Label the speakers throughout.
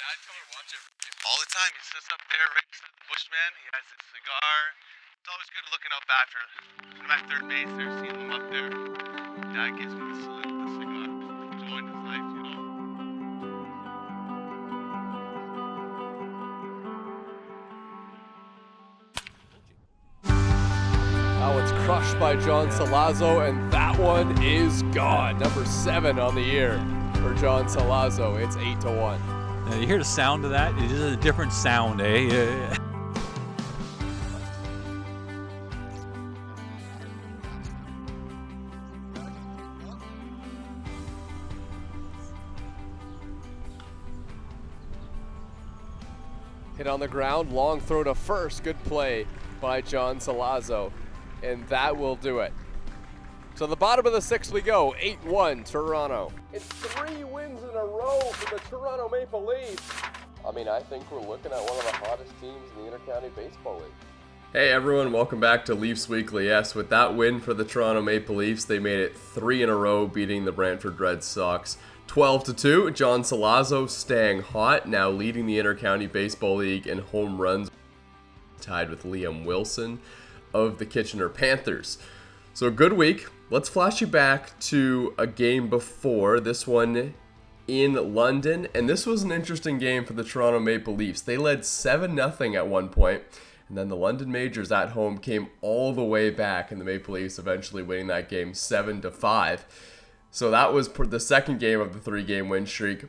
Speaker 1: I totally watch it all the time. He sits up there right beside the Bushman. He has his cigar. It's always good looking up after. When I'm at third base there, seeing him up there. Dad gives me the salute with the cigar. Enjoying his life, you know.
Speaker 2: Now it's crushed by John Solazzo, and that one is gone. Number 7 on the year for John Solazzo. It's 8-1.
Speaker 3: You hear the sound of that? It is a different sound, eh? Yeah.
Speaker 2: Hit on the ground, long throw to first. Good play by John Solazzo, and that will do it. So the bottom of the 6th we go, 8-1 Toronto. It's 3 wins in a row for the Toronto Maple Leafs. I mean, I think we're looking at one of the hottest teams in the Intercounty Baseball League. Hey everyone, welcome back to Leafs Weekly. Yes, with that win for the Toronto Maple Leafs, they made it 3 in a row, beating the Brantford Red Sox 12-2. John Solazzo staying hot, now leading the Intercounty Baseball League in home runs, tied with Liam Wilson of the Kitchener Panthers. So a good week. Let's flash you back to a game before, this one in London, and this was an interesting game for the Toronto Maple Leafs. They led 7-0 at one point, and then the London Majors at home came all the way back, and the Maple Leafs eventually winning that game 7-5. So that was the second game of the 3-game win streak.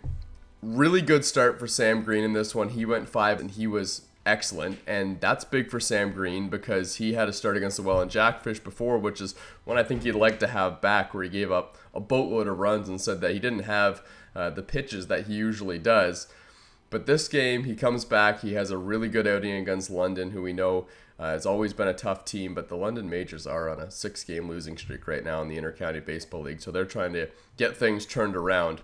Speaker 2: Really good start for Sam Green in this one. He went 5 and he was excellent, and that's big for Sam Green because he had a start against the Welland Jackfish before, which is one I think he'd like to have back, where he gave up a boatload of runs and said that he didn't have the pitches that he usually does. But this game, he comes back, he has a really good outing against London, who we know has always been a tough team, but the London Majors are on a 6-game losing streak right now in the Intercounty Baseball League, so they're trying to get things turned around.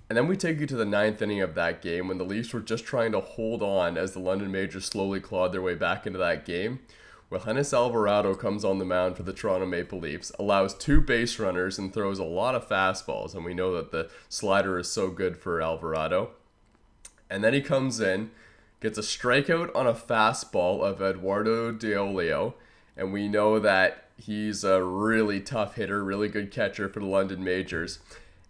Speaker 2: And then we take you to the 9th inning of that game when the Leafs were just trying to hold on as the London Majors slowly clawed their way back into that game. Well, Hennis Alvarado comes on the mound for the Toronto Maple Leafs, allows 2 base runners and throws a lot of fastballs, and we know that the slider is so good for Alvarado. And then he comes in, gets a strikeout on a fastball of Eduardo Deolio, and we know that he's a really tough hitter, really good catcher for the London Majors.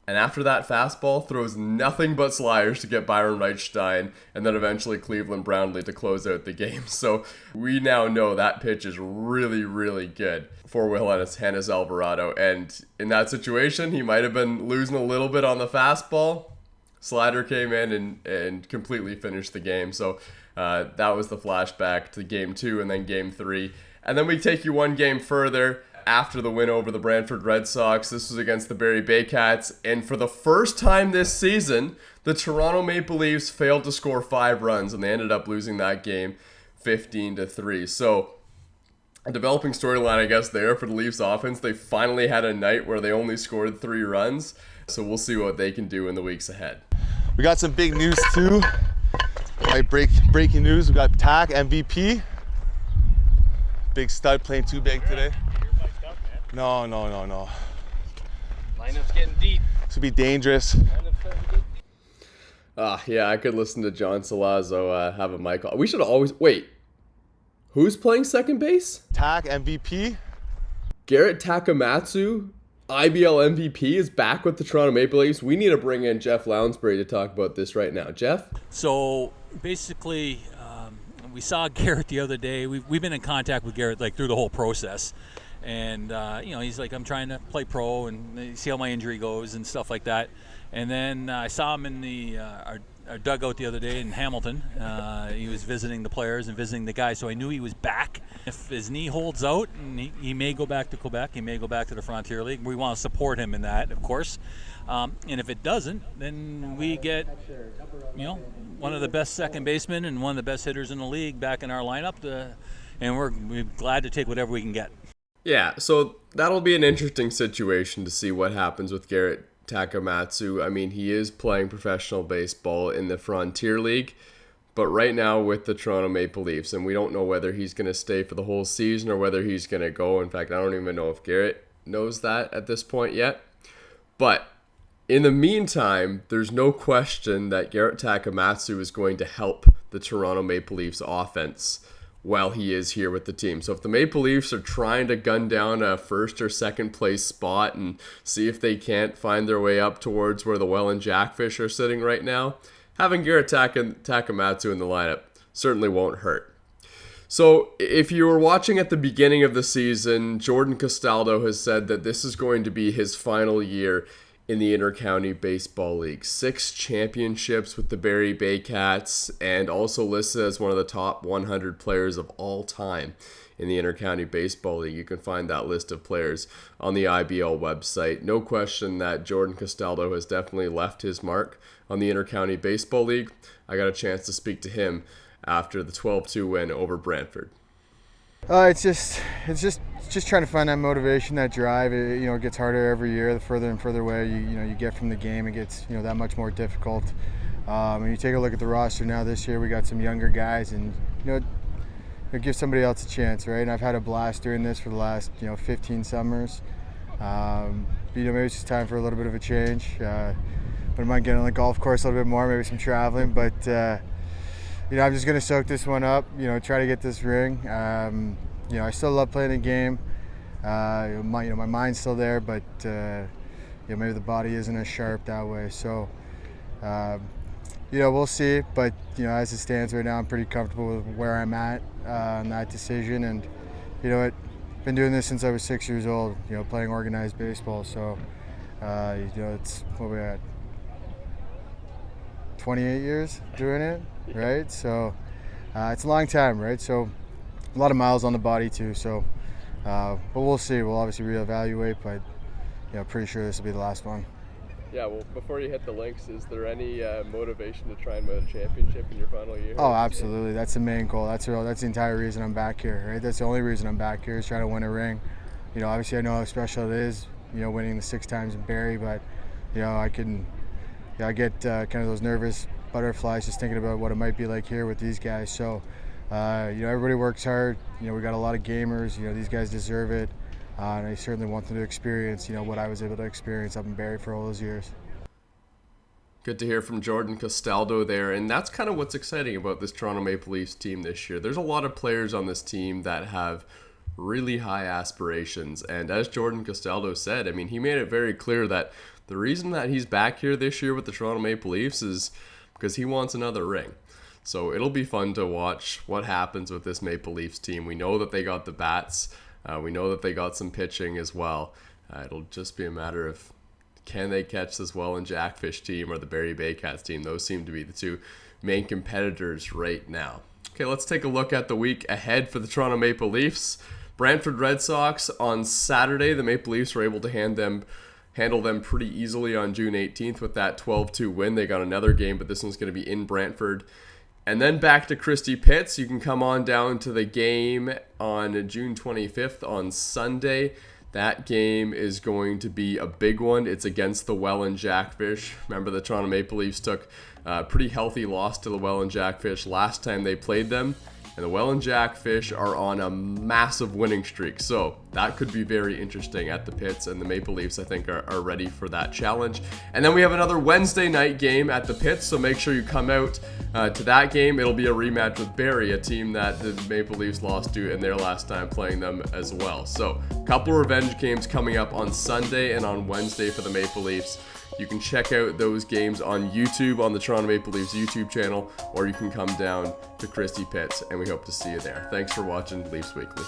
Speaker 2: And after that fastball, throws nothing but sliders to get Byron Reichstein, and then eventually Cleveland Brownlee to close out the game. So we now know that pitch is really, really good for Will Hennis Alvarado. And in that situation, he might have been losing a little bit on the fastball. Slider came in and completely finished the game. So that was the flashback to game 2 and then game 3. And then we take you one game further. After the win over the Brantford Red Sox, this was against the Barrie Baycats, and for the first time this season, the Toronto Maple Leafs failed to score 5 runs, and they ended up losing that game 15-3. So, a developing storyline, I guess, there for the Leafs offense. They finally had a night where they only scored 3 runs, so we'll see what they can do in the weeks ahead.
Speaker 4: We got some big news too. Like breaking news, we got TAC MVP. Big stud playing 2 big today. No.
Speaker 5: Lineup's getting deep.
Speaker 4: This would be dangerous.
Speaker 2: Yeah, I could listen to John Solazzo have a mic on. We should always... Wait. Who's playing second base?
Speaker 4: TAC MVP.
Speaker 2: Garrett Takamatsu, IBL MVP, is back with the Toronto Maple Leafs. We need to bring in Jeff Lounsbury to talk about this right now. Jeff?
Speaker 3: So basically, we saw Garrett the other day. We've been in contact with Garrett like through the whole process. And, he's like, I'm trying to play pro and see how my injury goes and stuff like that. And then I saw him in our dugout the other day in Hamilton. He was visiting the players and visiting the guys, so I knew he was back. If his knee holds out, and he may go back to Quebec, he may go back to the Frontier League. We want to support him in that, of course. And if it doesn't, then we get, one of the best second basemen and one of the best hitters in the league back in our lineup. And we're glad to take whatever we can get.
Speaker 2: Yeah, so that'll be an interesting situation to see what happens with Garrett Takamatsu. I mean, he is playing professional baseball in the Frontier League, but right now with the Toronto Maple Leafs, and we don't know whether he's going to stay for the whole season or whether he's going to go. In fact, I don't even know if Garrett knows that at this point yet. But In the meantime, there's no question that Garrett Takamatsu is going to help the Toronto Maple Leafs offense while he is here with the team. So if the Maple Leafs are trying to gun down a first or second place spot and see if they can't find their way up towards where the Welland Jackfish are sitting right now, having Garrett Takamatsu in the lineup certainly won't hurt. So if you were watching at the beginning of the season, Jordan Castaldo has said that this is going to be his final year in the Intercounty Baseball League. 6 championships with the Barrie Baycats, and also listed as one of the top 100 players of all time in the Intercounty Baseball League. You can find that list of players on the IBL website. No question that Jordan Castaldo has definitely left his mark on the Intercounty Baseball League. I got a chance to speak to him after the 12-2 win over Brantford.
Speaker 5: It's just trying to find that motivation, that drive. It gets harder every year. The further and further away you get from the game, it gets that much more difficult. When you take a look at the roster now this year, we got some younger guys, and it gives somebody else a chance, right? And I've had a blast doing this for the last 15 summers. Maybe it's just time for a little bit of a change. Wouldn't mind getting on the golf course a little bit more, maybe some traveling, but. I'm just going to soak this one up, try to get this ring. I still love playing the game. My mind's still there, but maybe the body isn't as sharp that way. So, we'll see. But, as it stands right now, I'm pretty comfortable with where I'm at on that decision. And, been doing this since I was 6 years old, playing organized baseball. So, it's what we at. 28 years doing it, right? So it's a long time, right? So a lot of miles on the body too. So, but we'll see. We'll obviously reevaluate, but pretty sure this will be the last one.
Speaker 2: Yeah. Well, before you hit the links, is there any motivation to try and win a championship in your final year?
Speaker 5: Oh, absolutely. That's the main goal. That's the entire reason I'm back here, right? That's the only reason I'm back here is trying to win a ring. Obviously I know how special it is, winning the 6 times in Barrie, but I get kind of those nervous butterflies just thinking about what it might be like here with these guys. So, everybody works hard. We got a lot of gamers. These guys deserve it. And I certainly want them to experience, what I was able to experience up in Barrie for all those years.
Speaker 2: Good to hear from Jordan Castaldo there. And that's kind of what's exciting about this Toronto Maple Leafs team this year. There's a lot of players on this team that have really high aspirations. And as Jordan Castaldo said, he made it very clear that the reason that he's back here this year with the Toronto Maple Leafs is because he wants another ring. So it'll be fun to watch what happens with this Maple Leafs team. We know that they got the bats. We know that they got some pitching as well. It'll just be a matter of can they catch this Welland Jackfish team or the Barrie Baycats team. Those seem to be the two main competitors right now. Okay, let's take a look at the week ahead for the Toronto Maple Leafs. Brantford Red Sox on Saturday. The Maple Leafs were able to handle them pretty easily on June 18th with that 12-2 win. They got another game, but this one's going to be in Brantford. And then back to Christie Pitts. You can come on down to the game on June 25th on Sunday. That game is going to be a big one. It's against the Welland Jackfish. Remember, the Toronto Maple Leafs took a pretty healthy loss to the Welland Jackfish last time they played them. And the Welland Jackfish are on a massive winning streak. So that could be very interesting at the Pits. And the Maple Leafs, I think, are ready for that challenge. And then we have another Wednesday night game at the Pits. So make sure you come out to that game. It'll be a rematch with Barrie, a team that the Maple Leafs lost to in their last time playing them as well. So a couple revenge games coming up on Sunday and on Wednesday for the Maple Leafs. You can check out those games on YouTube, on the Toronto Maple Leafs YouTube channel, or you can come down to Christie Pitts, and we hope to see you there. Thanks for watching Leafs Weekly.